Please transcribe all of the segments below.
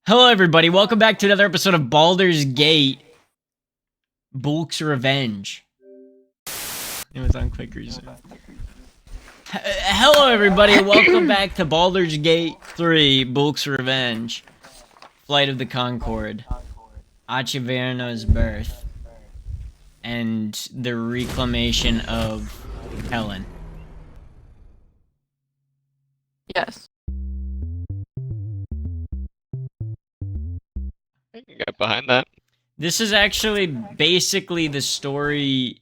Hello everybody, welcome back to another episode of Baldur's Gate. Bulk's Revenge. It was on quick resume. Hello everybody, welcome back to Baldur's Gate 3, Bulk's Revenge. Flight of the Concorde. Achiverno's birth. And the reclamation of Helen. Yes. I can get behind that. This is actually basically the story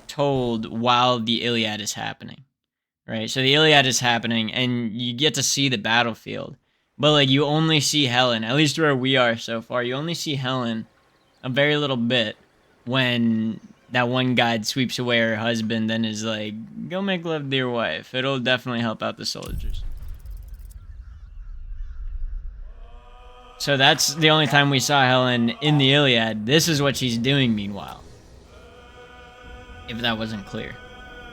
told while the Iliad is happening. Right? So the Iliad is happening, and you get to see the battlefield. But, like, you only see Helen, at least where we are so far, you only see Helen a very little bit when that one guide sweeps away her husband and is like, go make love to your wife. It'll definitely help out the soldiers. So that's the only time we saw Helen in the Iliad. This is what she's doing meanwhile. If that wasn't clear.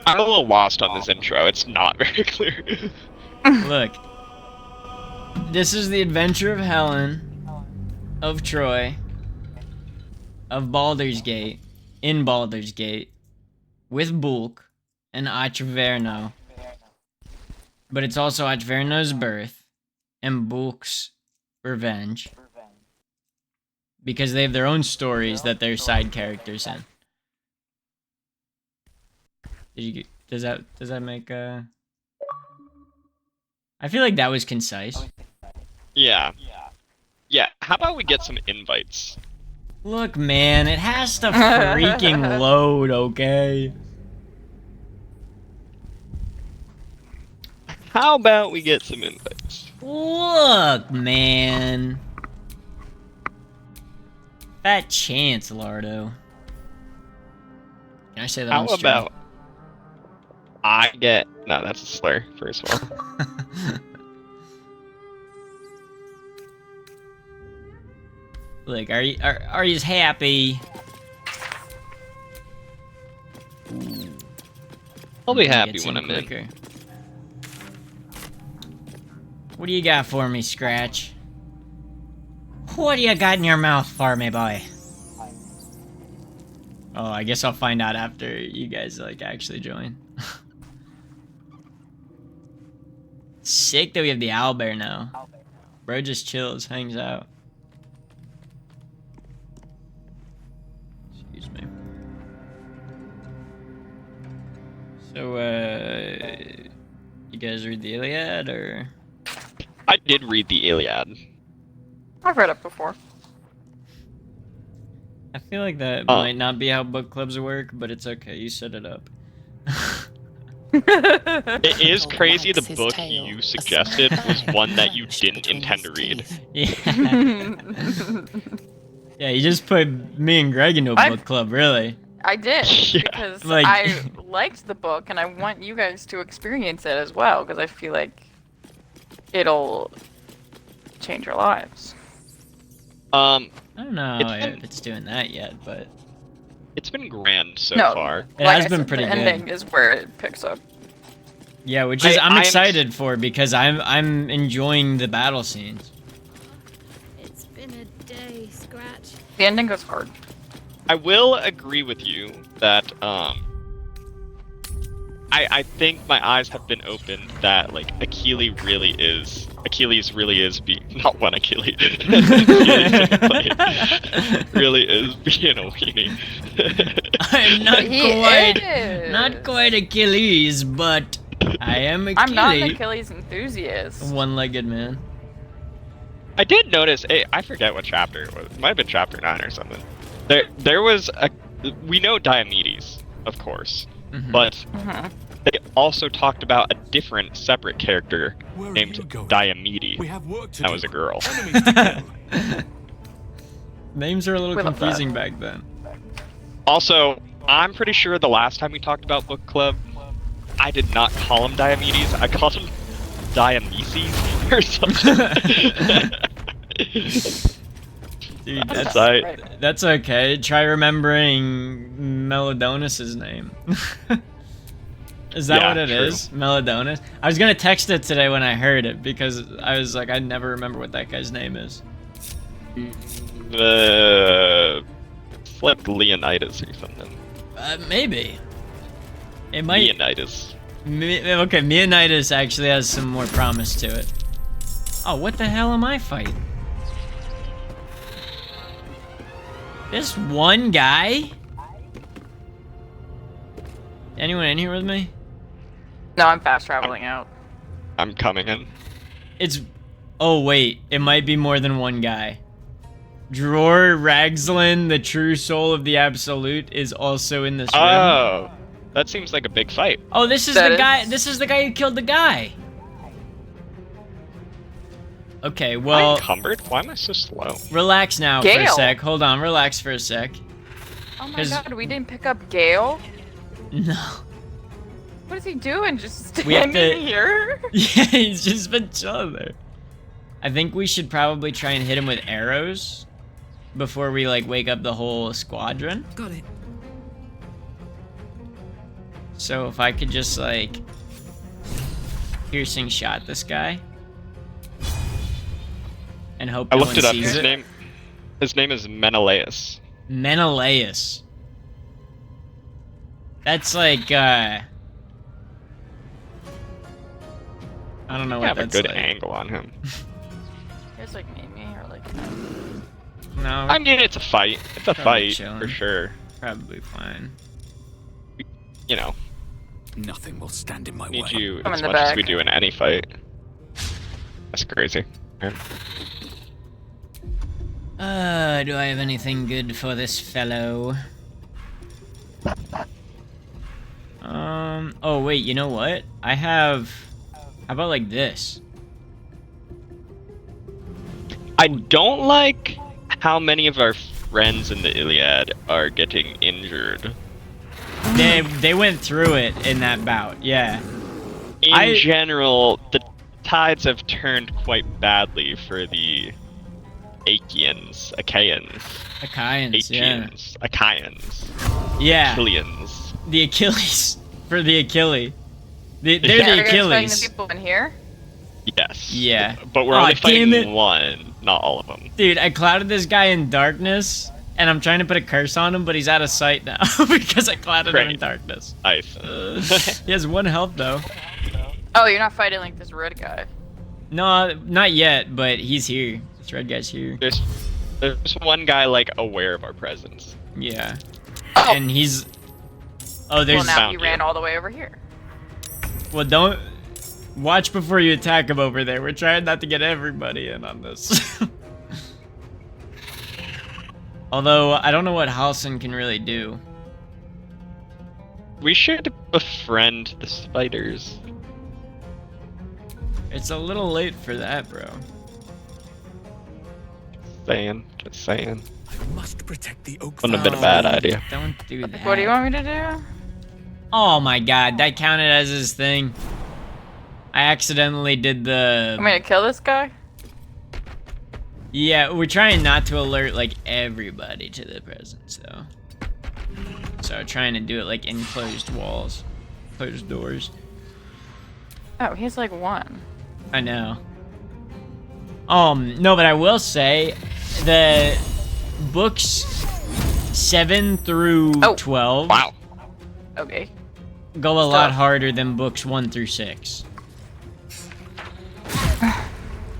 I'm a little lost on this intro. It's not very clear. Look. This is the adventure of Helen, of Troy, of Baldur's Gate, in Baldur's Gate, with Bulk and Achiverno. But it's also Achiverno's birth and Bulk's revenge, because they have their own stories that they're side characters in. Does that make I feel like that was concise. Yeah. How about we get some invites? Look, man, it has to freaking load, okay? How about we get some invites? Look, man. Fat chance, Lardo. Can I say that How on stream? about I get... No, that's a slur, first of all. Look, are you happy? Ooh. I'll be Get happy some when I'm in. quicker. What do you got for me, Scratch? What do you got in your mouth for me, boy? Oh, I guess I'll find out after you guys, like, actually join. Sick that we have the owlbear now. Bro just chills, hangs out. Excuse me. So, you guys read the Iliad, or...? I did read the Iliad. I've read it before. I feel like that might not be how book clubs work, but it's okay, you set it up. It is crazy the book you suggested was one that you didn't intend to read. Yeah. Yeah, you just put me and Greg into a book club, really. I did, Yeah. because Like- I liked the book, and I want you guys to experience it as well, because I feel like it'll change your lives. I don't know if it's doing that yet, but... It's been grand so No. far. It Like has I been said, pretty the good. ending is where it picks up. Yeah, which is I'm I'm excited for, because I'm enjoying the battle scenes. It's been a day, Scratch. The ending goes hard. I will agree with you that I think my eyes have been opened that like Achilles really is being not one Achilles. Really is being a weenie. I'm He not is. quite Achilles, but I am Achilles. I'm not an Achilles enthusiast. One-legged man. I did notice. I forget what chapter it was. It might have been chapter 9 or something. There was a. We know Diomedes, of course, Mhm. but Mhm. they also talked about a different, separate character Where are named you going? Diomede. We have work to That do. was a girl. Enemies to kill. Names are a little We love that. confusing back then. Also, I'm pretty sure the last time we talked about book club, I did not call him Diomedes. I called him Dionysus or something. Dude, That's that's, right. that's okay. Try remembering Melodonus's name. Is that Yeah, what it true. is? Melodonus? I was gonna text it today when I heard it, because I was like, I never remember what that guy's name is. It's like Leonidas or something. Maybe. It might. Leonidas. Okay, Leonidas actually has some more promise to it. Oh, what the hell am I fighting? This one guy? Anyone in here with me? No, I'm fast traveling out. I'm coming in. It's... Oh, wait. It might be more than one guy. Dror Ragzlin, the true soul of the Absolute, is also in this room. Oh, that seems like a big fight. Oh, this is the guy. This is the guy who killed the guy. Okay, well... I'm encumbered? Why am I so slow? Relax now for a Gale. sec. Hold on, relax for a sec. Oh my 'Cause- god, we didn't pick up Gale? No. What is he doing? Just We have standing to- here? Yeah, he's just been chilling there. I think we should probably try and hit him with arrows before we, like, wake up the whole squadron. Got it. So if I could just, like, piercing shot this guy. And hope I no looked one it up. sees His name is Menelaus. Menelaus. That's like, I don't know I what have a that's good like. angle on him. You guys like need me or like No, I mean, it's a fight. It's a Probably fight chilling. for sure. probably fine. You know, Nothing will stand in my need way. you I'm as in the much as back. we do in any fight. That's crazy. Yeah. Do I have anything good for this fellow? Oh wait, you know what? I have... How about like this? I don't like how many of our friends in the Iliad are getting injured. They went through it in that bout, yeah. In general, the tides have turned quite badly for the Achaeans, Achaeans, yeah. Achaeans, Yeah, Achilleans. the Achilles. For the Achilles. They're Yeah. the Are you guys fighting Achilles. the people in here? Yes. Yeah. But we're Aw, only damn it. fighting one, not all of them. Dude, I clouded this guy in darkness, and I'm trying to put a curse on him, but he's out of sight now because I clouded him in Great. darkness. Nice. He has 1 health though. Oh, you're not fighting like this red guy. No, not yet, but he's here. This red guy's here. There's one guy like aware of our presence. Yeah. Oh, And he's... Oh, well there's... now found he you. ran all the way over here. Well, don't... Watch before you attack him over there. We're trying not to get everybody in on this. Although, I don't know what Halsin can really do. We should befriend the spiders. It's a little late for that, bro. Just saying. I must protect the oak. Wouldn't have been a family. bad idea. Don't do that. What do you want me to do? Oh my god, that counted as his thing. I accidentally did the... Want me to kill this guy? Yeah, we're trying not to alert, like, everybody to the presence, though. So, trying to do it, like, in closed walls. Closed doors. Oh, he's like 1. I know. No, but I will say, the books 7 through Oh. 12 Wow. Okay. go a lot Stop. harder than books 1 through 6.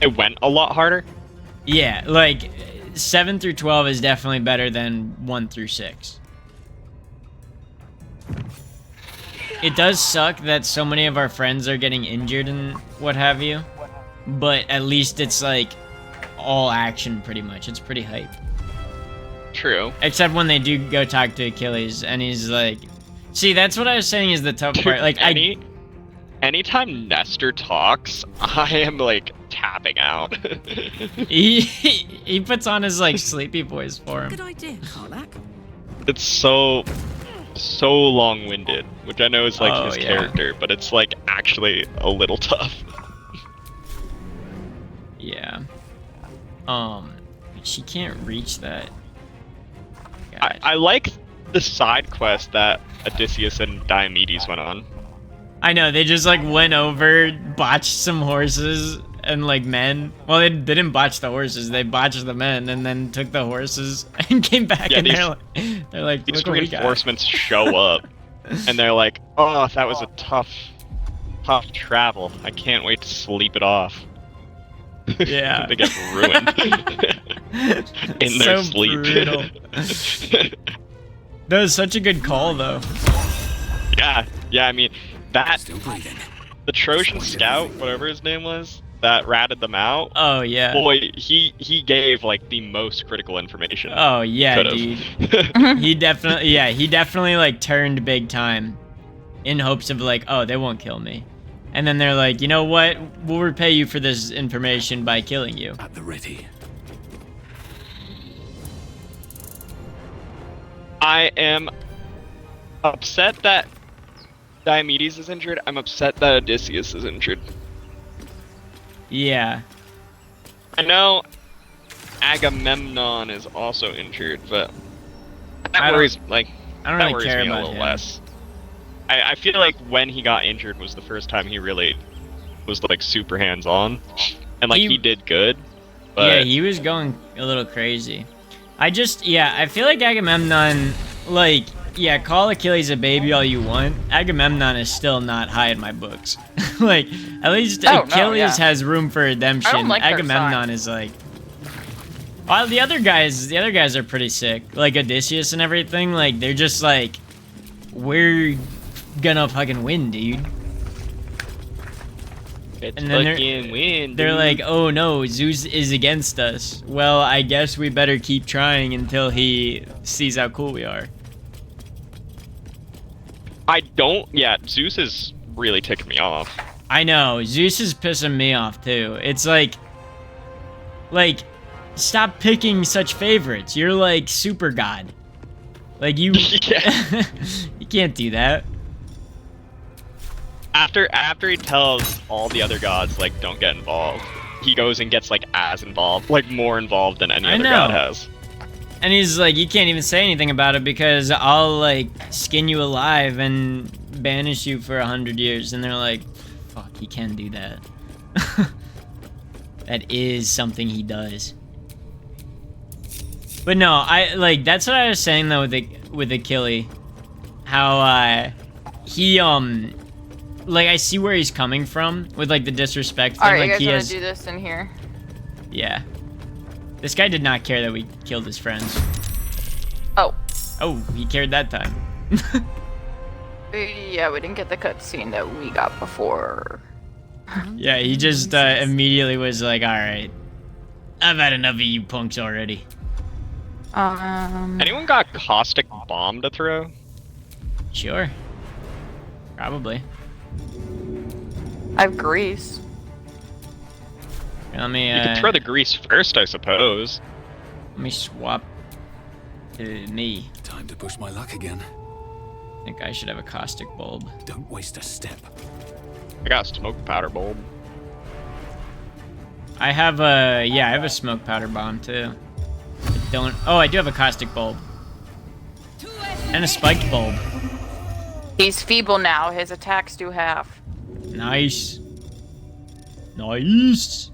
It went a lot harder. Yeah, like, 7 through 12 is definitely better than 1 through 6. It does suck that so many of our friends are getting injured and what have you, but at least it's like all action pretty much. It's pretty hype. True. Except when they do go talk to Achilles and he's like, see, that's what I was saying is the tough part. Like, Anytime Nestor talks, I am like tapping out. he puts on his like sleepy voice for Good him. idea, Karlak. It's so long-winded, which I know is like Oh, his yeah. character, but it's like actually a little tough. Yeah. She can't reach that. I like the side quest that Odysseus and Diomedes went on. I know, they just like went over, botched some horses, and like men. Well, they didn't botch the horses. They botched the men and then took the horses and came back. Yeah, and they're like, these look what we got. reinforcements show up, and they're like, "Oh, that was a tough travel. I can't wait to sleep it off." Yeah. They get ruined in their So sleep. brutal. That was such a good call, though. Yeah. I mean, that Still breathing. the Trojan scout, whatever his name was, that ratted them out. Oh yeah. Boy, he gave like the most critical information. Oh yeah, could've. dude. He definitely like turned big time, in hopes of like, oh, they won't kill me, and then they're like, you know what? We'll repay you for this information by killing you. At the ready. I am upset that Diomedes is injured. I'm upset that Odysseus is injured. Yeah. I know Agamemnon is also injured, but that worries like I don't that really worries care me a about little him. less. I feel like when he got injured was the first time he really was like super hands on, and like he did good. But Yeah, he was going a little crazy. I feel like Agamemnon, like, yeah, call Achilles a baby all you want. Agamemnon is still not high in my books. Like, at least Oh, no, Achilles yeah. has room for redemption. I don't like their Agamemnon side. is like, well, the other guys are pretty sick. Like Odysseus and everything. Like, they're just like, we're gonna fucking win, dude. it's and then fucking win. They're dude. like, oh no, Zeus is against us. Well, I guess we better keep trying until he sees how cool we are. Yeah, Zeus is really ticking me off. I know, Zeus is pissing me off too. It's like, stop picking such favorites. You're like super god. Like you, Yeah. you can't do that. After he tells all the other gods like don't get involved, he goes and gets like as involved, like more involved than any I other know. god has. And he's like, you can't even say anything about it because I'll like skin you alive and banish you for 100 years. And they're like, fuck, he can do that. That is something he does. But no, that's what I was saying though with Achilles. How he like I see where he's coming from with like the disrespect thing. Alright, Like you guys he wanna has, do this in here? yeah. This guy did not care that we killed his friends. Oh. Oh, he cared that time. Yeah, we didn't get the cutscene that we got before. Yeah, he just immediately was like, alright, I've had enough of you punks already. Anyone got caustic bomb to throw? Sure. Probably. I have grease. Here, let me, You could throw the grease first, I suppose. let me swap to me. Time to push my luck again. I think I should have a caustic bulb. Don't waste a step. I got a smoke powder bulb. I have I have a smoke powder bomb too. I do have a caustic bulb. And a spiked bulb. He's feeble now. His attacks do half. Nice. Nice.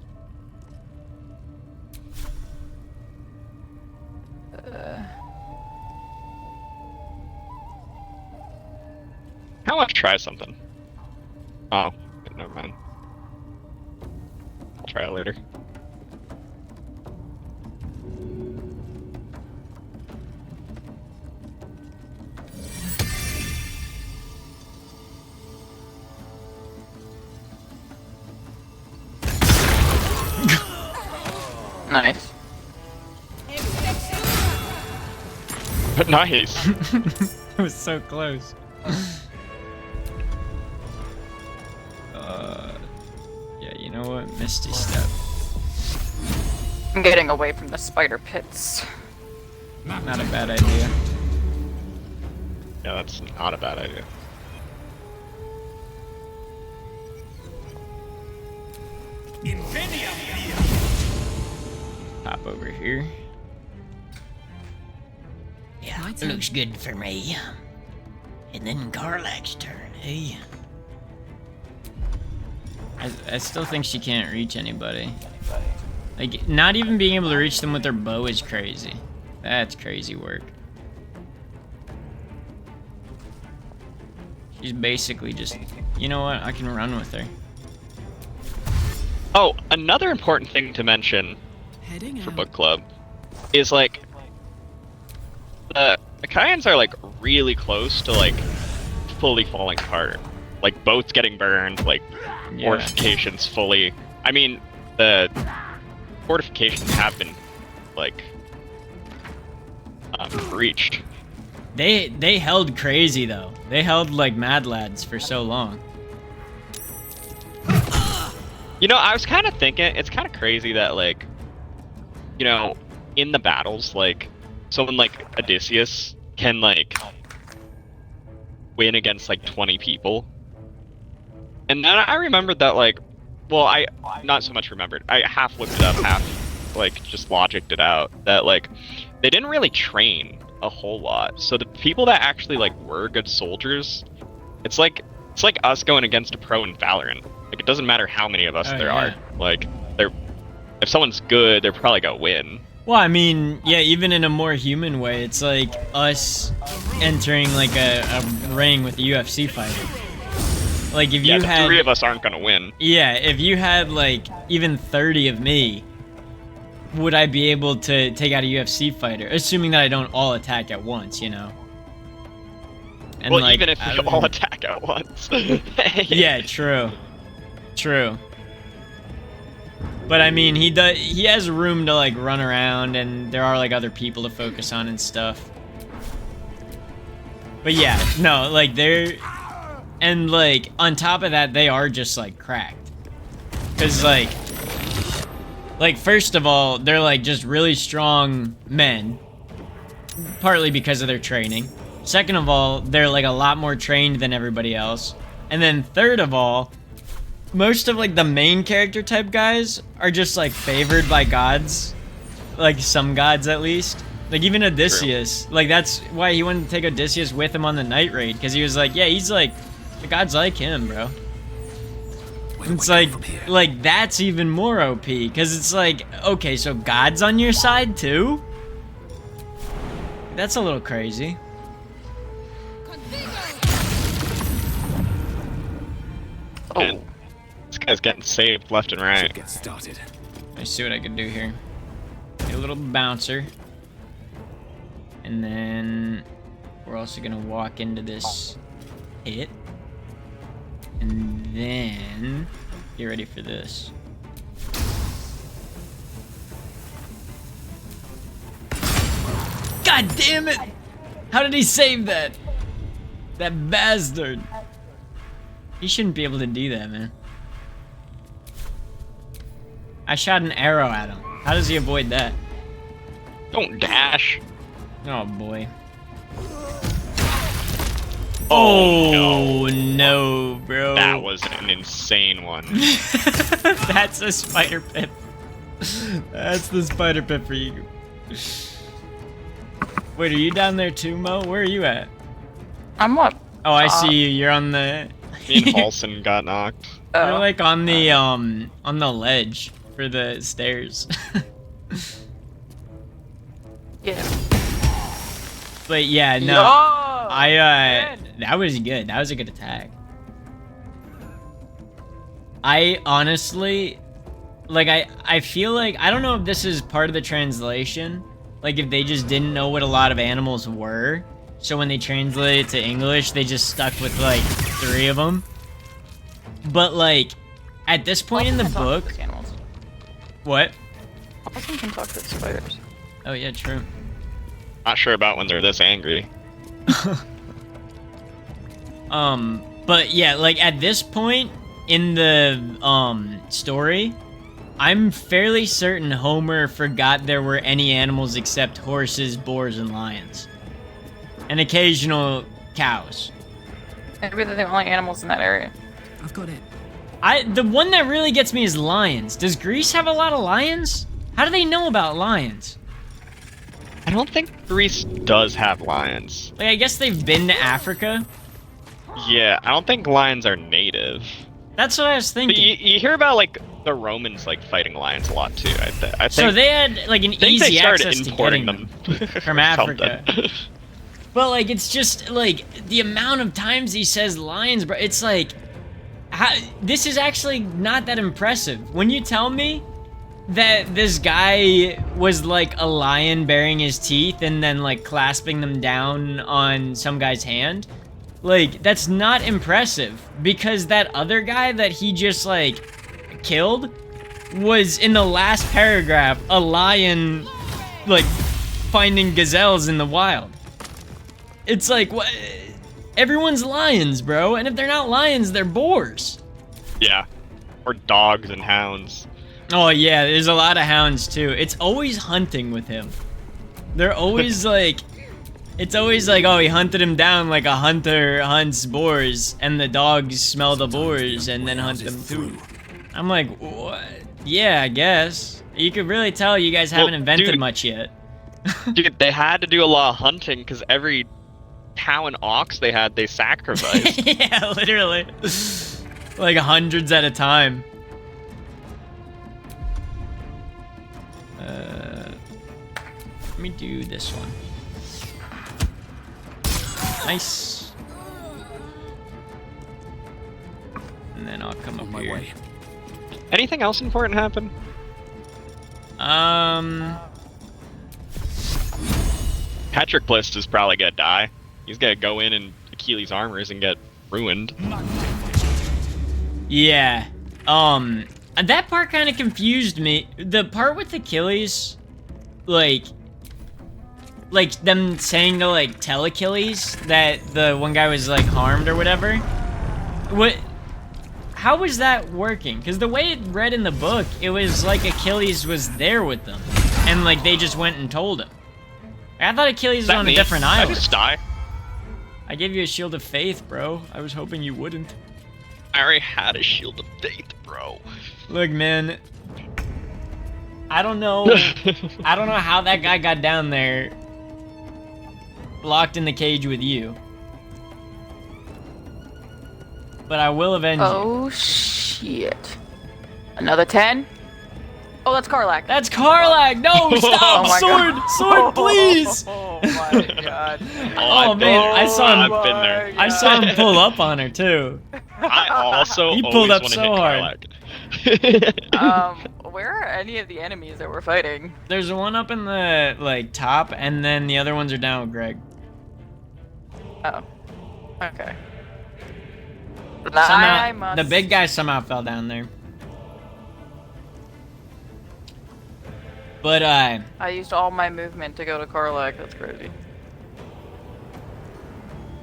I want to try something. Oh, never mind. I'll try it later. Nice. Nice. It was so close. Yeah, you know what? Misty Step. I'm getting away from the spider pits. Not a bad idea. Yeah, that's not a bad idea. Pop over here. Yeah, it looks good for me. And then Karlak's turn, eh? I still think she can't reach anybody. Like, not even being able to reach them with her bow is crazy. That's crazy work. She's basically just, you know what? I can run with her. Oh, another important thing to mention Heading for out. book club is like the Kayans are like really close to like fully falling apart. Like boats getting burned, like Yeah. fortifications fully. I mean, the fortifications have been like breached. They held crazy though. They held like mad lads for so long. You know, I was kind of thinking it's kind of crazy that like, you know, in the battles, like someone like Odysseus can like win against like 20 people. And then I remembered that like, well, I not so much remembered. I half looked it up, half like just logicked it out that like they didn't really train a whole lot. So the people that actually like were good soldiers, it's like us going against a pro in Valorant. Like it doesn't matter how many of us Oh, there yeah. are. Like if someone's good, they're probably gonna win. Well, I mean, yeah, even in a more human way, it's like us entering like a ring with a UFC fighter. Like if Yeah, you the had 3 of us aren't gonna win. Yeah, if you had like even 30 of me, would I be able to take out a UFC fighter? Assuming that I don't all attack at once, you know. And Well, like, even if I we don't all know. attack at once. Yeah, true. True. But I mean, he has room to like run around, and there are like other people to focus on and stuff. But yeah, no, like they're, and like on top of that, they are just like cracked. Cause like first of all, they're like just really strong men, partly because of their training. Second of all, they're like a lot more trained than everybody else. And then third of all, most of like the main character type guys are just like favored by gods, like some gods at least. Like even Odysseus, like that's why he wanted to take Odysseus with him on the night raid, because he was like, yeah, he's like, the gods like him, bro. Where do It's I like, go from here? like that's even more OP, because it's like, okay, so God's on your side too? That's a little crazy. Man, this guy's getting saved left and Should right. get started. Let's see what I can do here. Get a little bouncer. And then we're also gonna walk into this pit. And then get ready for this. God damn it! How did he save that? That bastard. He shouldn't be able to do that, man. I shot an arrow at him. How does he avoid that? Don't dash. Oh boy. Oh, no, bro. That was an insane one. That's a spider pit. That's the spider pit for you. Wait, are you down there too, Mo? Where are you at? I'm up. Oh, I see you. You're on the. Me and Halsin got knocked. You're like on the ledge for the stairs. Yeah. But yeah, no. No. That was good. That was a good attack. I honestly, like, I feel like, I don't know if this is part of the translation, like if they just didn't know what a lot of animals were, so when they translate it to English, they just stuck with like 3 of them. But like, at this point in the book, what? Halsin can talk to the spiders. Oh yeah, true. Not sure about when they're this angry. But yeah, like at this point in the story, I'm fairly certain Homer forgot there were any animals except horses, boars, and lions. And occasional cows. Maybe they're the only animals in that area. I've got it. The one that really gets me is lions. Does Greece have a lot of lions? How do they know about lions? I don't think Greece does have lions. Like, I guess they've been to Africa. Yeah, I don't think lions are native. That's what I was But thinking. you hear about like the Romans like fighting lions a lot too. I think. So they had like an I think they easy started access to importing getting them from or Africa. something. But like, it's just like the amount of times he says lions, bro. It's like, this is actually not that impressive. When you tell me that this guy was like a lion baring his teeth and then like clasping them down on some guy's hand, like, that's not impressive, because that other guy that he just like killed was in the last paragraph a lion like finding gazelles in the wild. It's like, what? Everyone's lions, bro, and if they're not lions, they're boars. Yeah, or dogs and hounds. Oh yeah, there's a lot of hounds too. It's always hunting with him. They're always like, it's always like, oh, he hunted him down like a hunter hunts boars, and the dogs smell the boars and then hunt them too. I'm like, what? Yeah, I guess. You could really tell you guys haven't invented much yet. Dude, they had to do a lot of hunting because every cow and ox they had, they sacrificed. Yeah, literally. Like hundreds at a time. Let me do this one. Nice. And then I'll come up On my here. way. Anything else important happen? Patroclus is probably gonna die. He's gonna go in and Achilles' armors and get ruined. Yeah. That part kind of confused me. The part with Achilles, like them saying to like tell Achilles that the one guy was like harmed or whatever. What? How was that working? Because the way it read in the book, it was like Achilles was there with them, and like they just went and told him. I thought Achilles was on a different I island. just die. I gave you a shield of faith, bro. I was hoping you wouldn't. I already had a shield of faith, bro. Look, man. I don't know. I don't know how that guy got down there, locked in the cage with you. But I will avenge you. Oh shit. Another 10? Oh, that's Karlak. That's Karlak! No, stop! Oh my Sword! God. Sword, please! Oh my god. Oh, man, I saw him. I've been there. I saw him pull up on her, too. I also He pulled always up wanna so hit hard. Karlak. Where are any of the enemies that we're fighting? There's one up in the, like, top, and then the other ones are down with Greg. Oh. Okay. Somehow, the big guy somehow fell down there. But, I used all my movement to go to Karlak. That's crazy.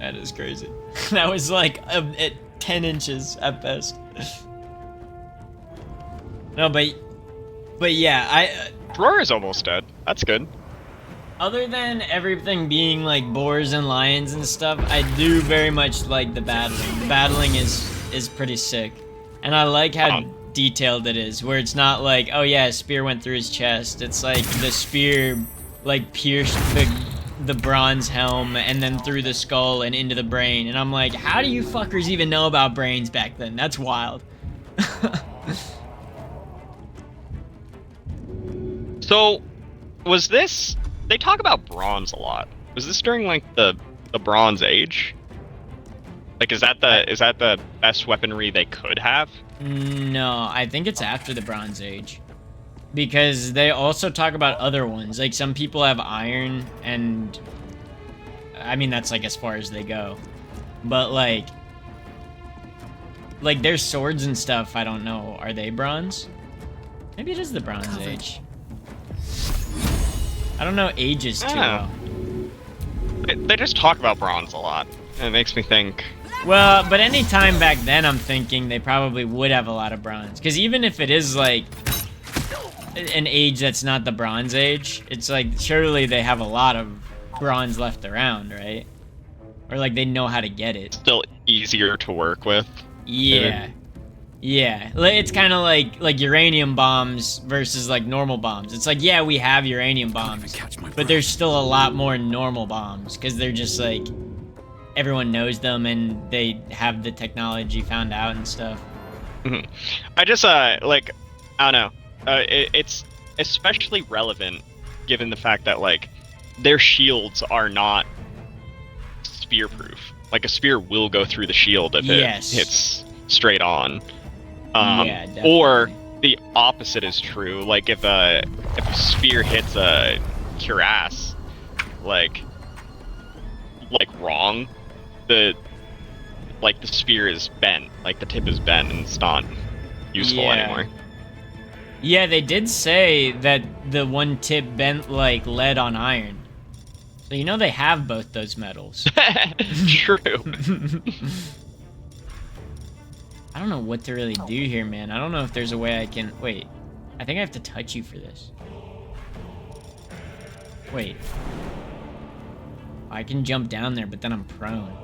that is crazy. That was, like, at 10 inches at best. No, but yeah, Dror's almost dead. That's good. other than everything being like boars and lions and stuff, I do very much like the battling. The battling is pretty sick, and I like how detailed it is. Where it's not like, oh yeah, a spear went through his chest. It's like the spear like pierced the bronze helm and then through the skull and into the brain. And I'm like, how do you fuckers even know about brains back then? That's wild. So, was this? They talk about bronze a lot. Was this during like the Bronze Age? Like, is that the best weaponry they could have? No, I think it's after the Bronze Age. Because they also talk about other ones. Like, some people have iron, and... I mean, that's, like, as far as they go. But, like, their swords and stuff, I don't know. Are they bronze? Maybe it is the Bronze Age. I don't know ages too well. They just talk about bronze a lot. And it makes me think... Well, but any time back then, I'm thinking they probably would have a lot of bronze. Because even if it is, like, an age that's not the Bronze Age, it's like, surely they have a lot of bronze left around, right? Or, like, they know how to get it. Still easier to work with. Yeah. Yeah. It's kind of like uranium bombs versus, like, normal bombs. It's like, yeah, we have uranium bombs, but there's still a lot more normal bombs. Because they're just, like... Everyone knows them and they have the technology found out and stuff. I just like I don't know. It's especially relevant given the fact that like their shields are not spear proof. Like a spear will go through the shield if it hits straight on. Yeah, definitely. Or the opposite is true. Like if a spear hits a cuirass, like wrong, the spear is bent, like the tip is bent and it's not useful anymore. Yeah, they did say that the one tip bent like lead on iron. So you know they have both those metals. True. I don't know what to really do here, man. I don't know if there's a way I can... Wait. I think I have to touch you for this. Wait. I can jump down there, but then I'm prone.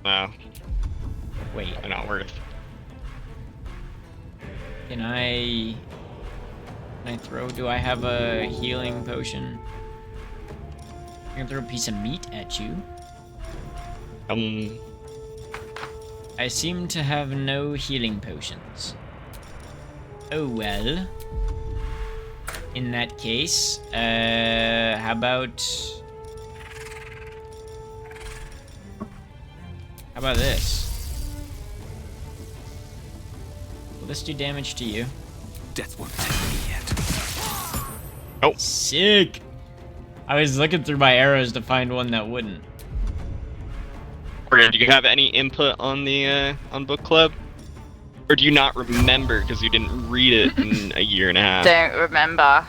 No. Wait. They're not worth. Can I throw... Do I have a healing potion? I'm gonna throw a piece of meat at you. I seem to have no healing potions. Oh well. In that case, how about this? Will this do damage to you? Death won't take me yet. Oh. Sick! I was looking through my arrows to find one that wouldn't. Or do you have any input on the on book club? Or do you not remember because you didn't read it in a year and a half? Don't remember.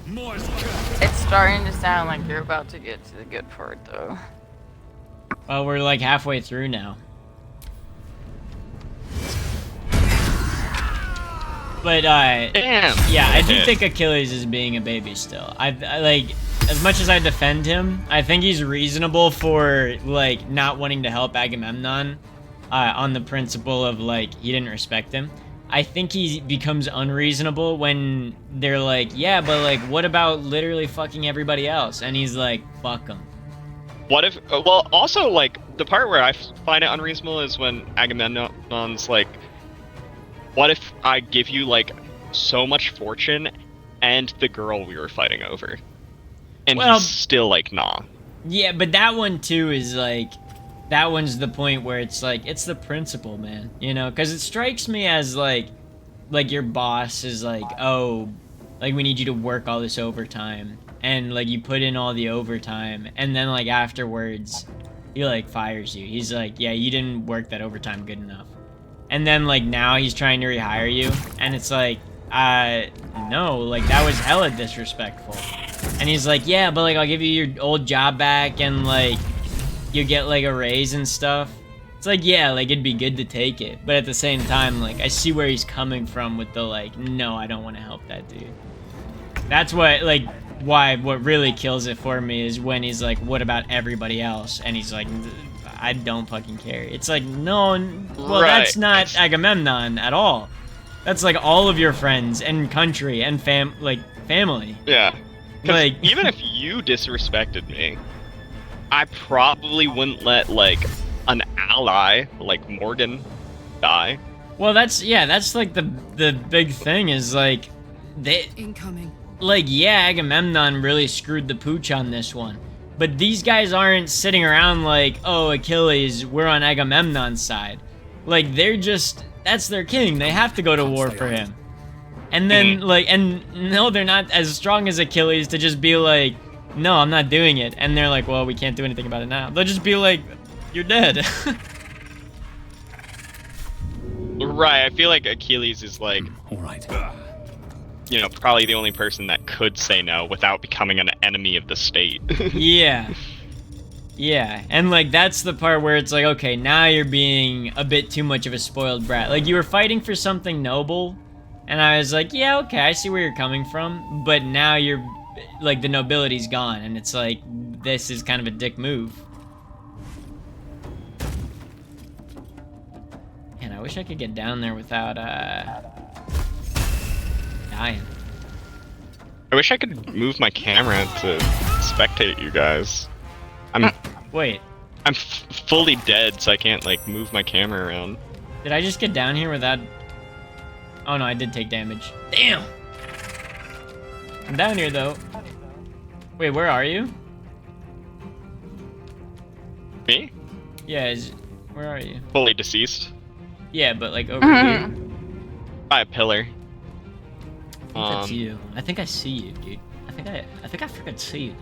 It's starting to sound like you're about to get to the good part, though. Well, we're like halfway through now. But Damn. yeah, I do think Achilles is being a baby still. I like, as much as I defend him, I think he's reasonable for like not wanting to help Agamemnon on the principle of like he didn't respect him. I think he becomes unreasonable when they're like, yeah, but like what about literally fucking everybody else? And he's like, fuck them. What if? Well, also like the part where I find it unreasonable is when Agamemnon's like, what if I give you like so much fortune and the girl we were fighting over? And he's still like, nah. Yeah, but that one too is like, that one's the point where it's like, it's the principle, man. You know, because it strikes me as like your boss is like, oh, like we need you to work all this overtime. And like you put in all the overtime and then like afterwards he like fires you. He's like, yeah, you didn't work that overtime good enough. And then like now he's trying to rehire you and it's like, no, like that was hella disrespectful. And he's like, yeah, but like I'll give you your old job back and like you get like a raise and stuff. It's like, yeah, like it'd be good to take it, but at the same time, like I see where he's coming from with the like, no, I don't want to help that dude. That's what like what really kills it for me is when he's like, what about everybody else? And he's like, I don't fucking care. It's like, no, well, that's not Agamemnon at all. That's like all of your friends and country and family. Yeah. Like, even if you disrespected me, I probably wouldn't let like an ally like Morgan die. Well, that's like the big thing is like they incoming. Like, yeah, Agamemnon really screwed the pooch on this one. But these guys aren't sitting around like, oh, Achilles, we're on Agamemnon's side. Like, they're just, that's their king. They have to go to war for him. And then, like, and no, they're not as strong as Achilles to just be like, no, I'm not doing it. And they're like, well, we can't do anything about it now. They'll just be like, you're dead. Right, I feel like Achilles is like, all right. You know, probably the only person that could say no without becoming an enemy of the state. Yeah. Yeah, and like that's the part where it's like, okay, now you're being a bit too much of a spoiled brat. Like you were fighting for something noble, and I was like, yeah, okay, I see where you're coming from, but now you're like the nobility's gone, and it's like this is kind of a dick move. Man, I wish I could get down there without dying. I wish I could move my camera to spectate you guys. Wait. I'm fully dead, so I can't like move my camera around. Did I just get down here without... Oh no, I did take damage. Damn! I'm down here though. Wait, where are you? Me? Yeah, where are you? Fully deceased. Yeah, but like over here. By a pillar. I think that's you. I think I see you, dude. I think I freaking see you.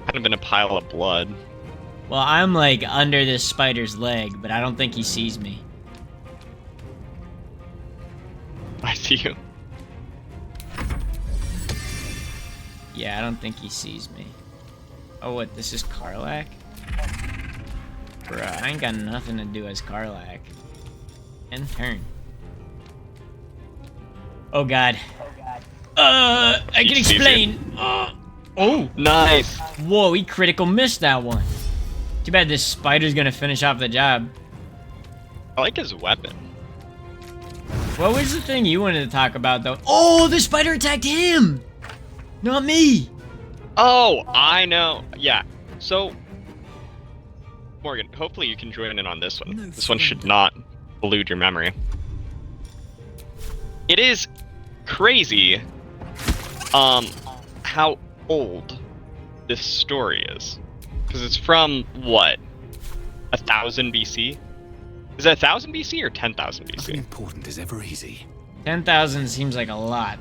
Kind of in a pile of blood. Well, I'm like under this spider's leg, but I don't think he sees me. I see you. Yeah, I don't think he sees me. Oh, what? This is Karlach? Bruh, I ain't got nothing to do as Karlach. End turn. Oh god. I can explain. Oh, Nice. whoa, he critical missed that one. Too bad this spider's gonna finish off the job. I like his weapon. What was the thing you wanted to talk about though? Oh, the spider attacked him! Not me! Oh, I know. Yeah. So, Morgan, hopefully you can join in on this one. This one should not elude your memory. It is crazy, how old this story is. Because it's from, what, 1000 BC? Is it 1000 BC or 10,000 Nothing BC? important is ever easy. 10,000 seems like a lot.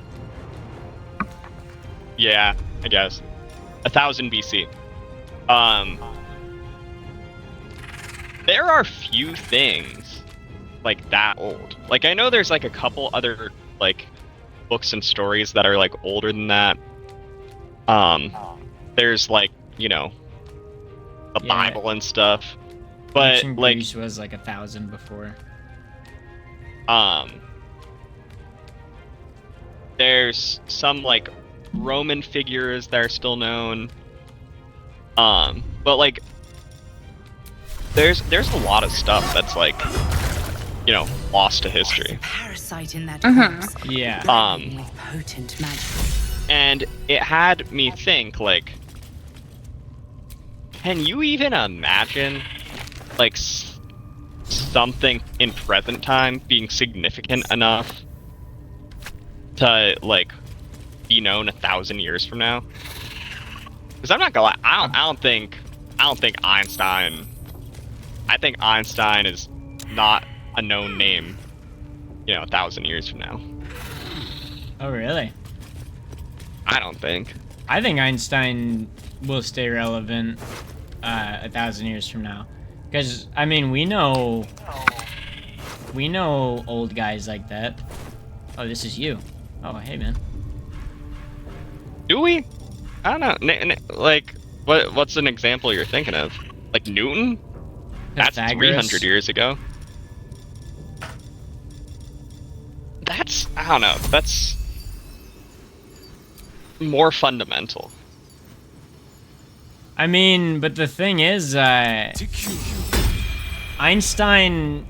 Yeah, I guess. 1000 BC. There are few things like that old. Like, I know there's like a couple other like books and stories that are like older than that. There's like, you know, the Yeah. Bible and stuff. But Ancient like, Greece was like 1,000 before. there's some like Roman figures that are still known. But like, there's a lot of stuff that's like, you know, lost to history. Parasite in that corpse. Yeah. With potent magic. And it had me think, like, can you even imagine, like, something in present time being significant enough to, like, be known 1,000 years from now? Because I'm not gonna lie, I don't think Einstein. I think Einstein is not a known name, you know, 1,000 years from now. Oh, really? I don't think. I think Einstein will stay relevant 1,000 years from now. Because, I mean, we know old guys like that. Oh, this is you. Oh, hey, man. Do we? I don't know. Like, what's an example you're thinking of? Like Newton? That's Pythagoras? 300 years ago. That's, I don't know, that's more fundamental. I mean, but the thing is, Einstein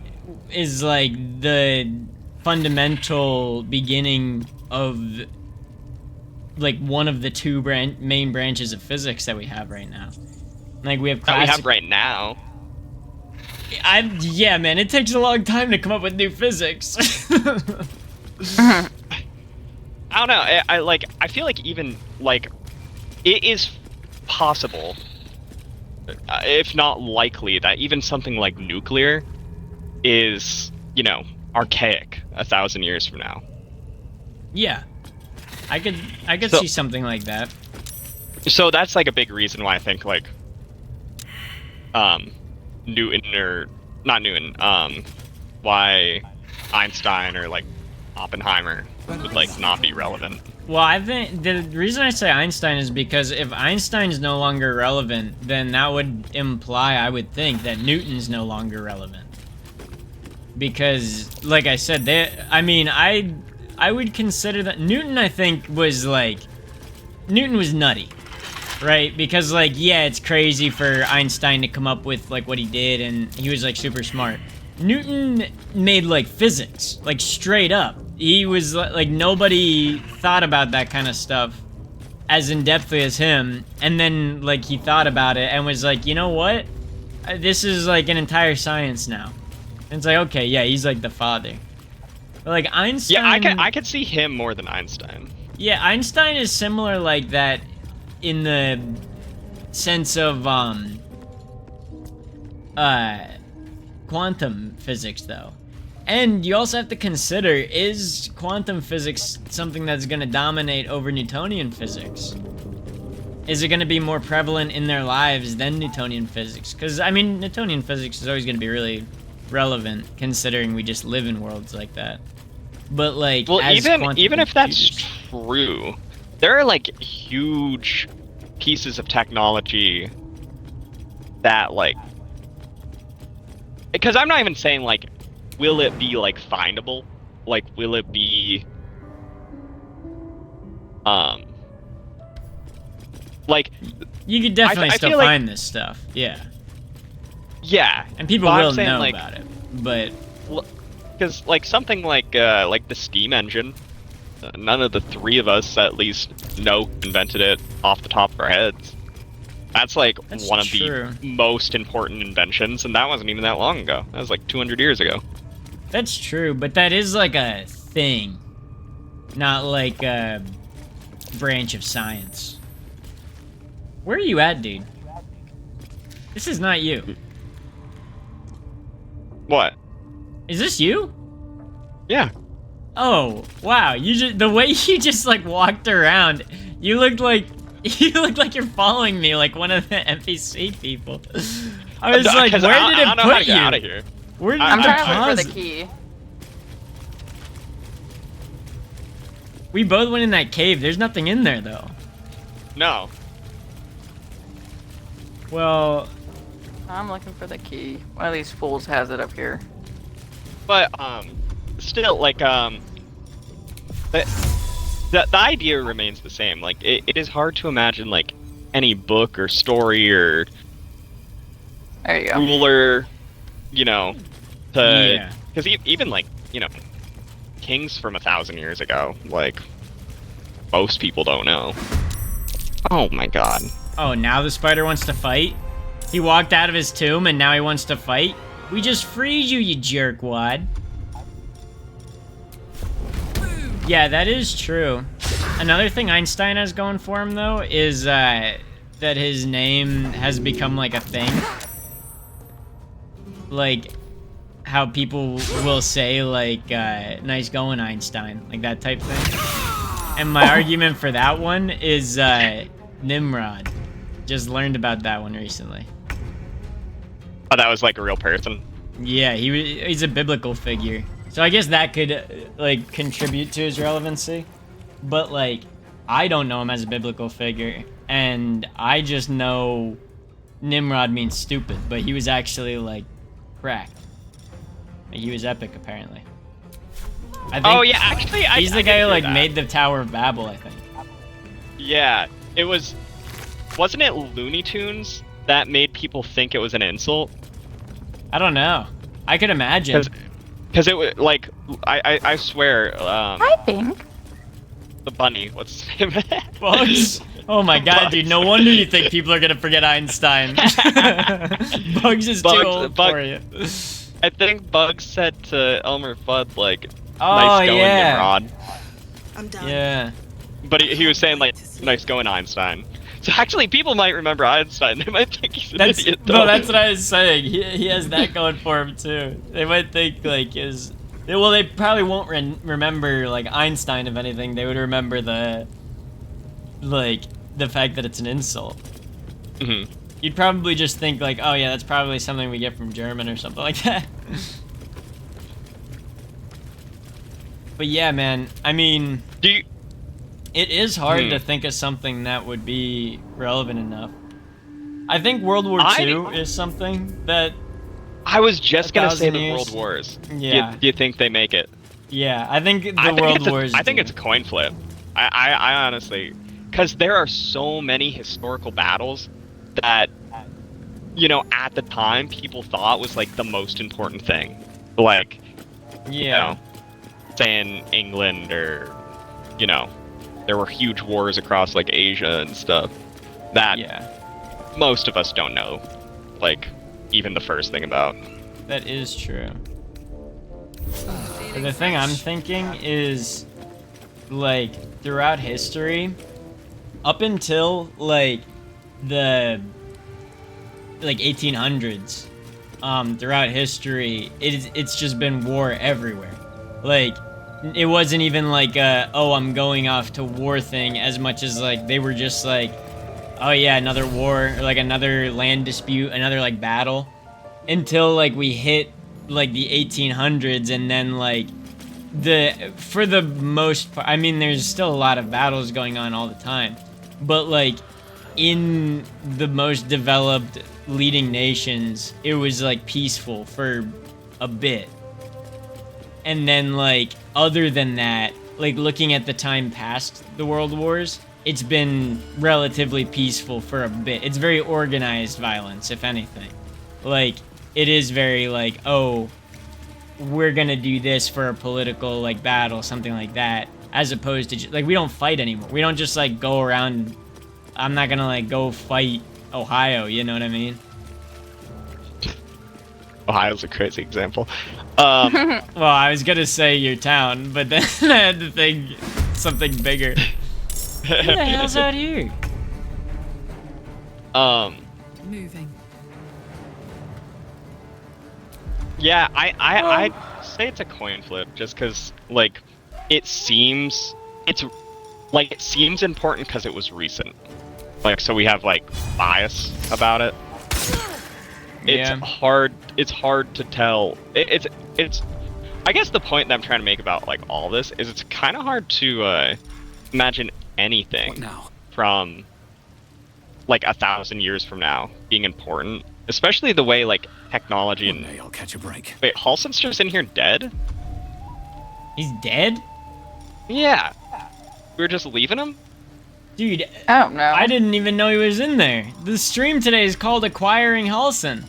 is like the fundamental beginning of like one of the two main branches of physics that we have right now. Like we have That we have right now. Yeah, man, it takes a long time to come up with new physics. I don't know. I feel like even like it is possible, if not likely, that even something like nuclear is, you know, archaic 1,000 years from now. Yeah, I could So- see something like that. So that's like a big reason why I think like Newton or not Newton, why Einstein or like Oppenheimer would like not be relevant. Well, I think the reason I say Einstein is because if Einstein's no longer relevant, then that would imply, I would think, that Newton's no longer relevant. Because, like I said, I would consider that Newton, I think, was nutty, right? Because, like, yeah, it's crazy for Einstein to come up with, like, what he did, and he was, like, super smart. Newton made, like, physics, like, straight up. He was, like, nobody thought about that kind of stuff as in-depthly as him, and then, like, he thought about it and was like, you know what? This is, like, an entire science now. And it's like, okay, yeah, he's like the father. But like Einstein. Yeah, I could see him more than Einstein. Yeah, Einstein is similar like that in the sense of quantum physics though. And you also have to consider, is quantum physics something that's going to dominate over Newtonian physics? Is it going to be more prevalent in their lives than Newtonian physics? Because, I mean, Newtonian physics is always going to be really relevant, considering we just live in worlds like that. But, like, well, as even if that's true, there are, like, huge pieces of technology that, like... Because I'm not even saying, like, will it be, like, findable? Like, will it be... Like... You could definitely I still feel like- find this stuff, yeah. Yeah. And people but I'm will saying, know like, about it, but... Because, like, something like the steam engine, none of the three of us, at least, invented it off the top of our heads. That's, like, That's one of true. the most important inventions, and that wasn't even that long ago. That was, like, 200 years ago. That's true, but that is like a thing, not like a branch of science. Where are you at, dude? This is not you. What? Is this you? Yeah. Oh, wow. The way you just like walked around, you looked like you're following me like one of the NPC people. I was like, where did I it don't know how to put get out of you? here. Where did I'm you trying to look pause? for the key. We both went in that cave. There's nothing in there though. No. Well, I'm looking for the key. One of these fools has it up here. But, still, like, the idea remains the same. Like, it is hard to imagine, like, any book or story or There you go. ruler, you know, to... yeah. Because even, like, you know, kings from 1,000 years ago, like, most people don't know. Oh my god. Oh, now the spider wants to fight? He walked out of his tomb and now he wants to fight? We just freed you, you jerkwad. Yeah, that is true. Another thing Einstein has going for him, though, is that his name has become, like, a thing. Like, how people will say, like, nice going, Einstein. Like, that type thing. And my argument for that one is, Nimrod. Just learned about that one recently. Oh, that was, like, a real person? Yeah, he's a biblical figure. So I guess that could, like, contribute to his relevancy. But, like, I don't know him as a biblical figure. And I just know Nimrod means stupid. But he was actually, like, cracked. Like, he was epic, apparently. I think Oh, yeah, actually, he's the I guy did who, hear like, that. made the Tower of Babel, I think. Yeah, it was... Wasn't it Looney Tunes that made people think it was an insult? I don't know. I could imagine. Because it was, like, I swear, I think. the bunny, what's his name? Bugs? Oh my god, dude, no wonder you think people are gonna forget Einstein. Bugs is too old for you. I think Bugs said to Elmer Fudd, like, Oh, nice going, yeah. Nimrod. I'm done. Yeah. But he was saying, like, nice going, Einstein. So actually, people might remember Einstein. They might think he's an idiot, though. No, that's what I was saying. He has that going for him, too. They might think, like, well, they probably won't remember, like, Einstein, if anything. They would remember the fact that it's an insult. Mm-hmm. You'd probably just think, like, oh, yeah, that's probably something we get from German or something like that. But yeah, man, I mean... It is hard to think of something that would be relevant enough. I think World War II is something that... I was just gonna say 1,000 the years. World Wars. Yeah. Do you think they make it? Yeah, I think the World Wars... I think do. it's a coin flip. I honestly... Because there are so many historical battles that, you know, at the time, people thought was, like, the most important thing. Like, Yeah. you know, say in England or, you know, there were huge wars across, like, Asia and stuff that most of us don't know, like, even the first thing about. That is true. But the thing I'm thinking is, like, throughout history, up until, like, the, like, 1800s, throughout history, it's just been war everywhere. Like, it wasn't even like oh, I'm going off to war thing, as much as, like, they were just like, oh yeah, another war, or like another land dispute, another, like, battle. Until, like, we hit, like, the 1800s, and then, like, for the most part, I mean, there's still a lot of battles going on all the time, but, like, in the most developed leading nations, it was, like, peaceful for a bit. And then, like, other than that, like, looking at the time past the World Wars, it's been relatively peaceful for a bit. It's very organized violence, if anything. Like, it is very, like, oh, we're gonna do this for a political, like, battle, something like that, as opposed to just, like, we don't fight anymore. We don't just, like, go around. I'm not gonna, like, go fight Ohio, you know what I mean? Ohio's a crazy example. Well, I was gonna say your town, but then I had to think something bigger. Who the hell's out here? Moving. Yeah, I'd say it's a coin flip, just because, like, it seems important because it was recent. Like, so we have, like, bias about it. Yeah. It's hard to tell. It's I guess the point that I'm trying to make about, like, all this is it's kind of hard to imagine anything What now? from, like, 1,000 years from now being important, especially the way, like, technology One and... day I'll catch a break. Wait, Halsin's just in here dead? He's dead? Yeah. We were just leaving him? Dude, I don't know. I didn't even know he was in there. The stream today is called Acquiring Halsin.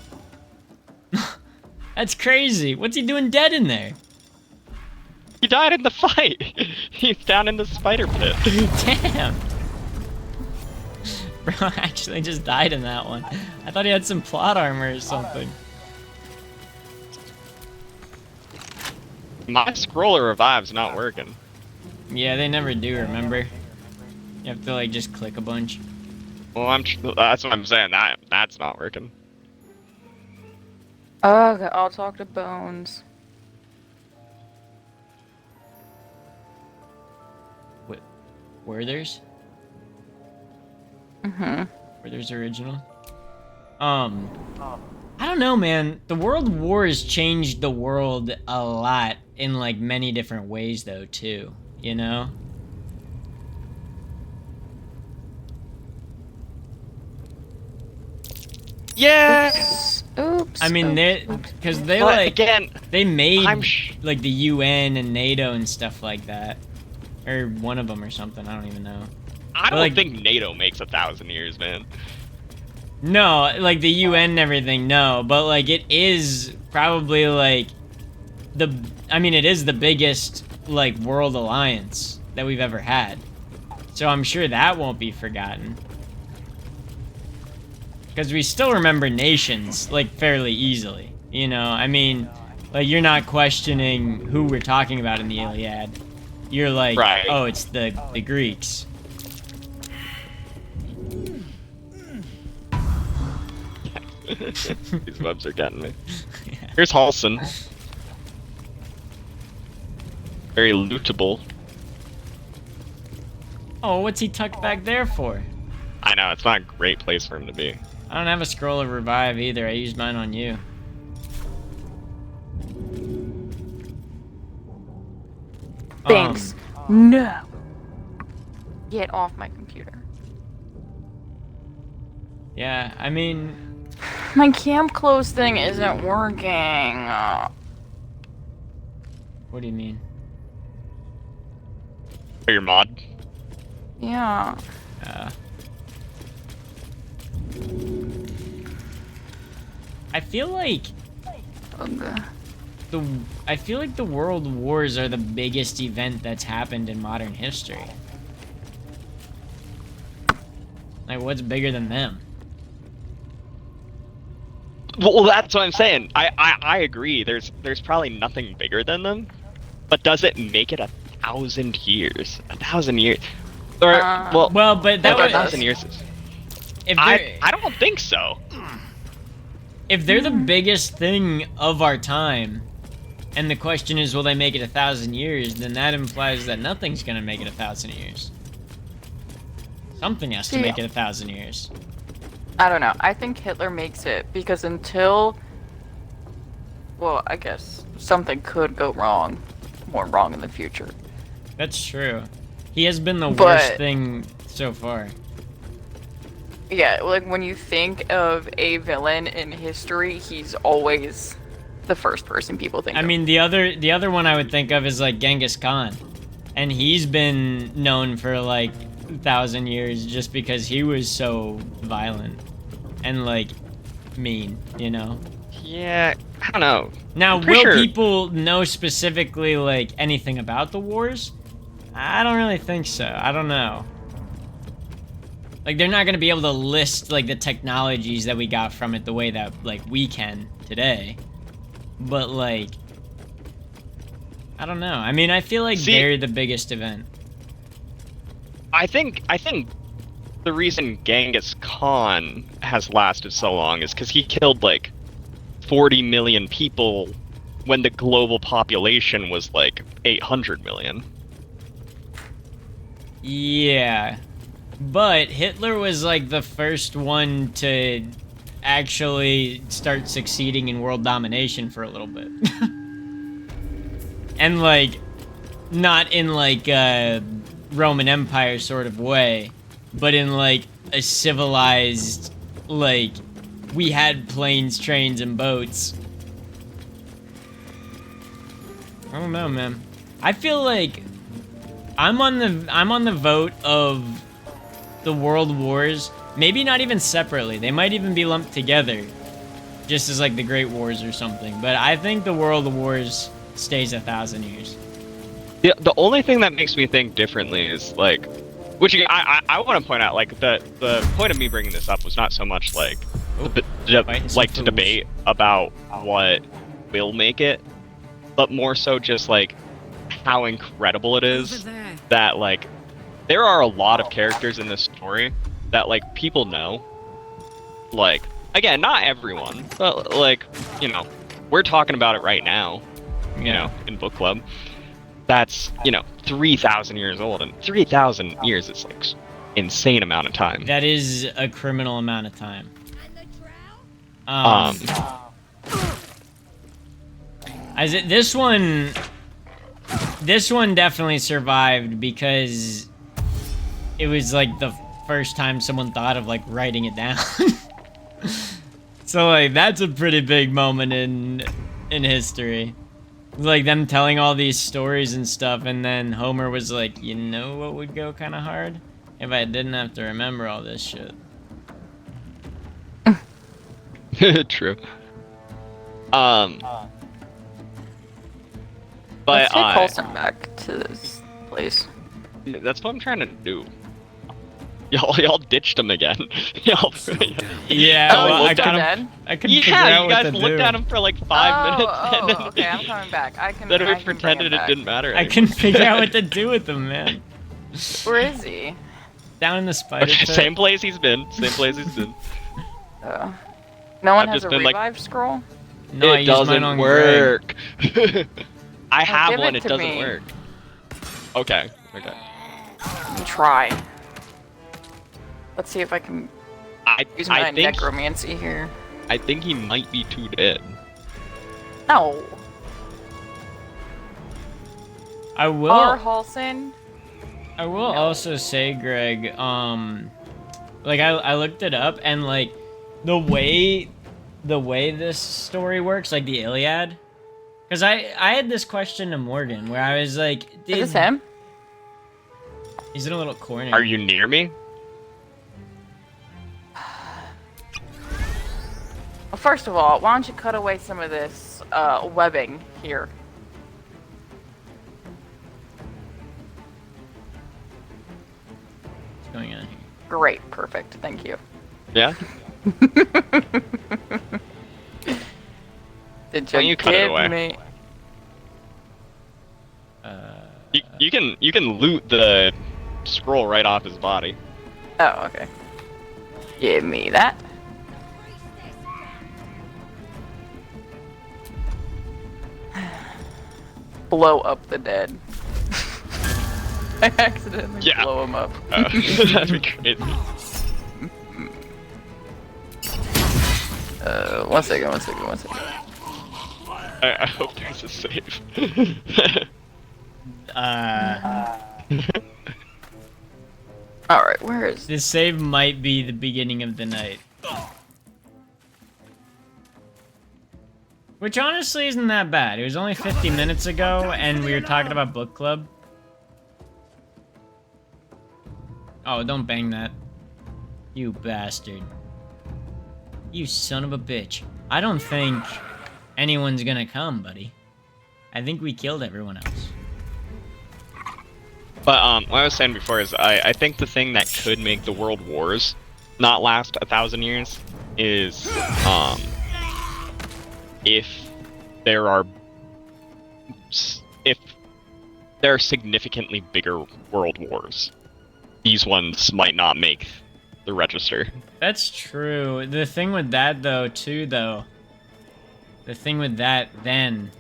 That's crazy. What's he doing dead in there? He died in the fight! He's down in the spider pit. Damn. Bro actually just died in that one. I thought he had some plot armor or something. My scroller revive's not working. Yeah, they never do, remember? You have to, like, just click a bunch. Well, that's what I'm saying. That's not working. Oh, okay, I'll talk to Bones. Werther's? Mm-hmm. Werther's original? I don't know, man. The World Wars changed the world a lot in, like, many different ways, though, too. You know? Yeah! Oops. I mean, they, oops. because they, But like, again, they made, I'm like, the UN and NATO and stuff like that. Or one of them or something, I don't even know. I don't like- think NATO makes 1,000 years, man. No, like, the UN and everything, no. But, like, it is probably, like, I mean, it is the biggest, like, world alliance that we've ever had. So I'm sure that won't be forgotten. Because we still remember nations, like, fairly easily. You know, I mean, like, you're not questioning who we're talking about in the Iliad. You're like, Right. oh, it's the Greeks. These webs are getting me. Yeah. Here's Halsin. Very lootable. Oh, what's he tucked back there for? I know, it's not a great place for him to be. I don't have a scroll of revive either. I used mine on you. Thanks. No. Get off my computer. Yeah, I mean, My camp close thing isn't working. what do you mean? Or your mod? Yeah. I feel like Ugh. I feel like the World Wars are the biggest event that's happened in modern history. Like, what's bigger than them? Well, that's what I'm saying. I agree. There's probably nothing bigger than them, but does it make it 1,000 years? 1,000 years? Or Well, but that or was 1,000 years. if I don't think so. if they're the biggest thing of our time, and the question is, will they make it 1,000 years? Then that implies that nothing's gonna make it 1,000 years. Something has to make it 1,000 years. I don't know. I think Hitler makes it because until, well, I guess something could go wrong, more wrong in the future. That's true. He has been the But- worst thing so far. Yeah, like when you think of a villain in history, he's always the first person people think I of. mean, the other one I would think of is like Genghis Khan, and he's been known for like 1,000 years just because he was so violent and like mean, you know. Yeah, I don't know. Now, I'm pretty will sure- people know specifically like anything about the wars? I don't really think so. I don't know. Like, they're not gonna be able to list like the technologies that we got from it the way that like we can today. But like, I don't know. I mean, I feel like See- they're the biggest event. I think the reason Genghis Khan has lasted so long is because he killed like 40 million people when the global population was like 800 million. Yeah. But Hitler was like the first one to actually start succeeding in world domination for a little bit. And like, not in like a Roman Empire sort of way, but in like a civilized, like, we had planes, trains, and boats. I don't know, man. I feel like I'm on the vote of the world wars, maybe not even separately. They might even be lumped together, just as like the Great Wars or something. But I think the world wars stays 1,000 years. The only thing that makes me think differently is like, which I want to point out, like the point of me bringing this up was not so much like like to debate about what will make it, but more so just like how incredible it is that like there are a lot of characters in this story that like people know. Like, again, not everyone, but like, you know, we're talking about it right now, you know, in book club. That's, you know, 3,000 years old, and 3,000 years is like insane amount of time. That is a criminal amount of time. This one definitely survived because it was like the first time someone thought of like writing it down. So like that's a pretty big moment in history. Like them telling all these stories and stuff, and then Homer was like, you know what would go kind of hard? If I didn't have to remember all this shit. True. But Let's take Halsин back to this place. that's what I'm trying to do. Y'all ditched him again. y'all, Yeah, Oh, well, he's dead? I couldn't figure yeah, out you what guys to looked do. at him for like 5 minutes, and then Okay, I'm coming back. I can. then I we can bring pretended him it back. didn't matter. I Anymore. couldn't figure out what to do with him, man. Where is he? Down in the spider Okay, pit. same place he's been. Same place he's been. No one I've has just a been, like- revive scroll. No, I it used mine doesn't on Greg. work. I have give one. it It to doesn't me. work. Okay. Okay. Try. Let's see if I can I use my I think necromancy here. I think he might be too dead. No. I will. Or Halsин. I will also say, Greg. Like I looked it up, and like the way this story works, like the Iliad. Because I had this question to Morgan where I was like, Is this him? He's in a little corner. Are you near me? Well, first of all, why don't you cut away some of this webbing here? What's going on here? Great, perfect, thank you. Yeah. Did Why don't you cut it give away? me? You can loot the scroll right off his body. Oh, okay. Give me that. Blow up the dead. I accidentally blow him up. That'd be crazy. One second. I hope there's a save. Alright, where is... This save might be the beginning of the night. Which honestly isn't that bad. It was only 50 minutes ago, and we were talking about book club. Oh, don't bang that. You bastard. You son of a bitch. I don't think anyone's gonna come, buddy. I think we killed everyone else. But what I was saying before is I think the thing that could make the world wars not last 1,000 years is if there are significantly bigger world wars. These ones might not make the register. That's true. The thing with that though, the thing with that then,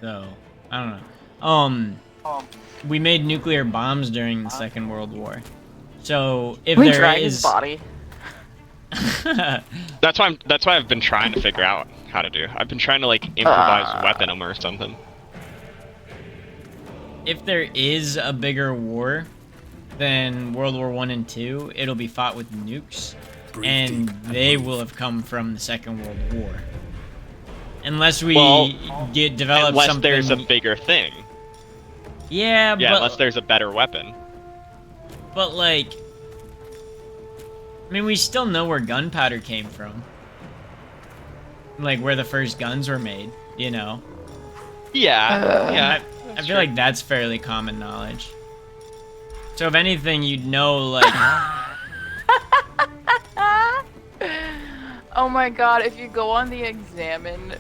though, I don't know. We made nuclear bombs during the Second World War. So if we there drag is his body. That's why I've been trying to figure out how to do. I've been trying to like improvise weapon them or something. If there is a bigger war than World War I and II, it'll be fought with nukes, and they will have come from the Second World War. Unless we develop unless something. There's a bigger thing. Yeah, Yeah, but unless there's a better weapon. But like, I mean, we still know where gunpowder came from. Like where the first guns were made, you know. Yeah, yeah. I feel like that's fairly common knowledge. So if anything, you'd know like. Oh my god, if you go on the examine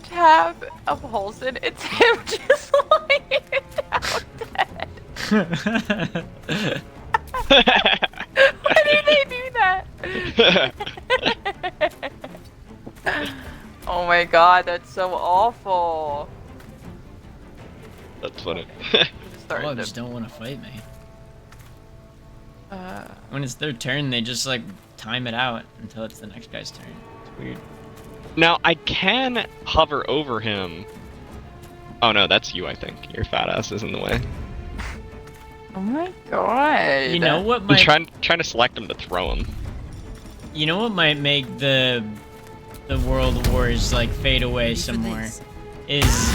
tab of HALSIN, it's him just lying down dead. Why do they do that? Oh my god, that's so awful. That's funny. I just don't want to fight me. When it's their turn, they just like time it out until it's the next guy's turn. It's weird. Now I can hover over him. Oh no, that's you. I think your fat ass is in the way. Oh my god. You know what I'm might trying to select him to throw him. You know what might make the world wars like fade away some more is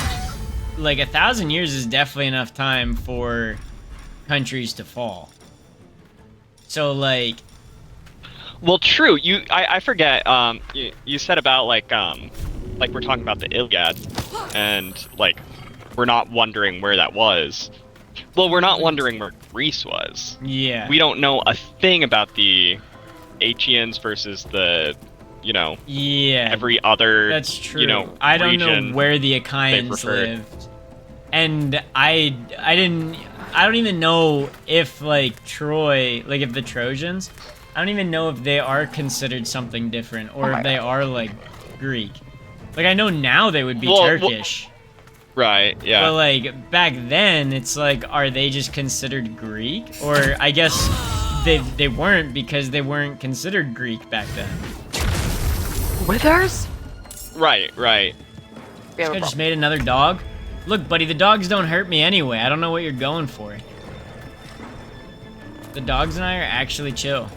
like 1,000 years is definitely enough time for countries to fall. So like, well, true. I forget. You said about like we're talking about the Iliad, and like we're not wondering where that was. Well, we're not wondering where Greece was. yeah, We don't know a thing about the Achaeans versus the, yeah, every other. that's true. I don't region know where the Achaeans preferred. lived, and I don't even know if like Troy, like if the Trojans, I don't even know if they are considered something different or if they are like Greek. Like I know now they would be Turkish. Right, yeah. But like back then it's like, are they just considered Greek? Or I guess they weren't because they weren't considered Greek back then. Withers? Right. We have I a just problem. made another dog. Look, buddy, the dogs don't hurt me anyway. I don't know what you're going for. The dogs and I are actually chill.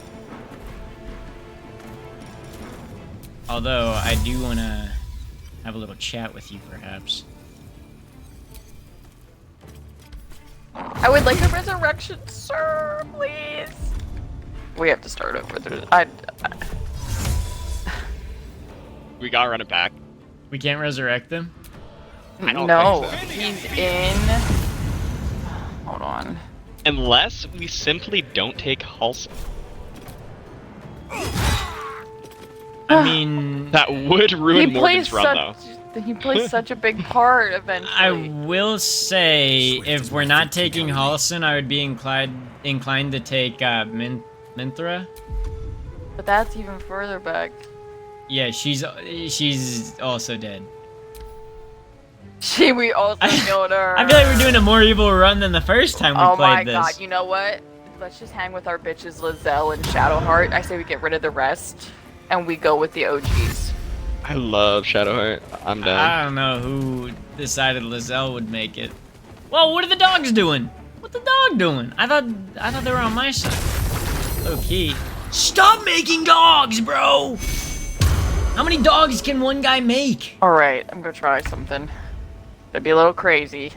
Although, I do want to have a little chat with you, perhaps. I would like a resurrection, sir, please. We have to start over. We gotta run it back. We can't resurrect them? I don't No, think so. he's in. Hold on. Unless we simply don't take HALSIN. I mean... That would ruin Morgan's run, though. He plays such a big part eventually. I will say, if we're not taking Halsin, I would be inclined to take Minthra. But that's even further back. Yeah, she's also dead. We also killed her. I feel like we're doing a more evil run than the first time we Oh played my this. god, you know what? Let's just hang with our bitches Lizelle and Shadowheart. I say we get rid of the rest, and we go with the OGs. I love Shadowheart. I'm down. I don't know who decided Lizelle would make it. Whoa, what are the dogs doing? What's the dog doing? I thought they were on my side. Low key. Stop making dogs, bro! How many dogs can one guy make? Alright, I'm gonna try something. It'd be a little crazy.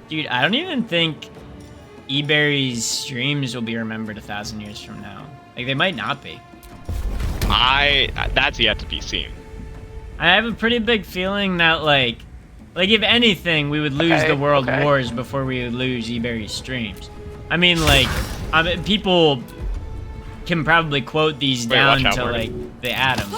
Dude, I don't even think eBerry's streams will be remembered 1,000 years from now. Like, they might not be. That's yet to be seen. I have a pretty big feeling that, like if anything, we would lose the World Wars before we would lose eBerry's streams. I mean, like, people can probably quote these down to, like, the atom.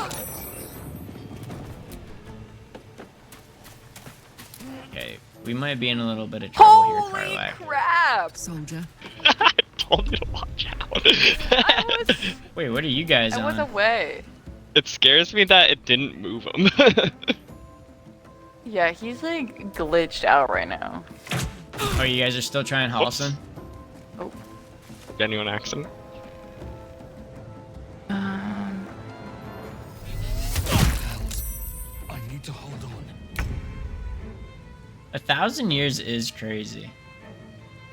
Okay, we might be in a little bit of trouble here, Holy Karlak. crap! Soldier. I told you to watch out. Wait, what are you guys I was on? away. It scares me that it didn't move him. Yeah, he's like glitched out right now. Oh, you guys are still trying Halsin? Oh. Genuine accident. I need to hold on. 1,000 years is crazy.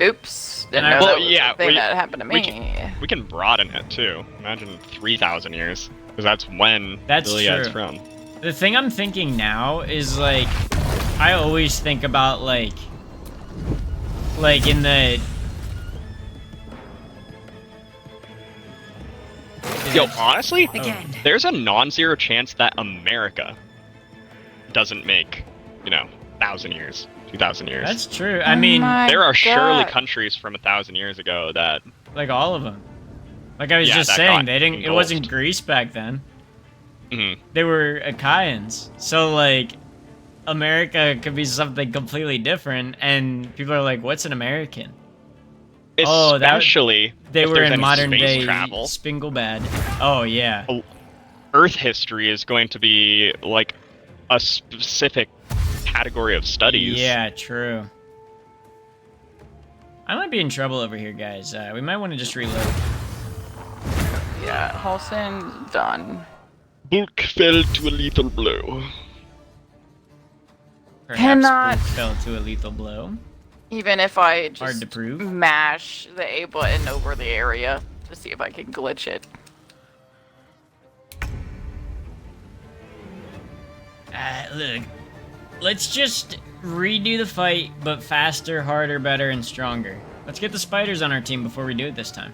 Oops. Didn't And I- know Well, that was yeah, a thing we- that happened to we me. We can broaden it too. Imagine 3,000 years, because that's when That's Iliad's true. from. The thing I'm thinking now is, like, I always think about, like in the... Yo, honestly, Again. there's a non-zero chance that America doesn't make, 1,000 years, 2,000 years. That's true. I mean, my There are surely God. countries from 1,000 years ago that like, all of them. Like I was Yeah, just that saying, got they didn't... It wasn't engulfed. Greece back then. Mhm. They were Achaeans. So, like, America could be something completely different, and people are like, what's an American? Oh, that- Especially They if were there's in any modern space day travel. Spinglebad. Oh, yeah. Earth history is going to be like a specific category of studies. Yeah, true. I might be in trouble over here, guys. We might want to just reload. Yeah, Halsin's done. Book fell to a lethal blow. Perhaps Cannot- Bolt fell to a lethal blow. Even if I Hard to just prove. mash the A button over the area to see if I can glitch it. Look. Let's just redo the fight, but faster, harder, better, and stronger. Let's get the spiders on our team before we do it this time.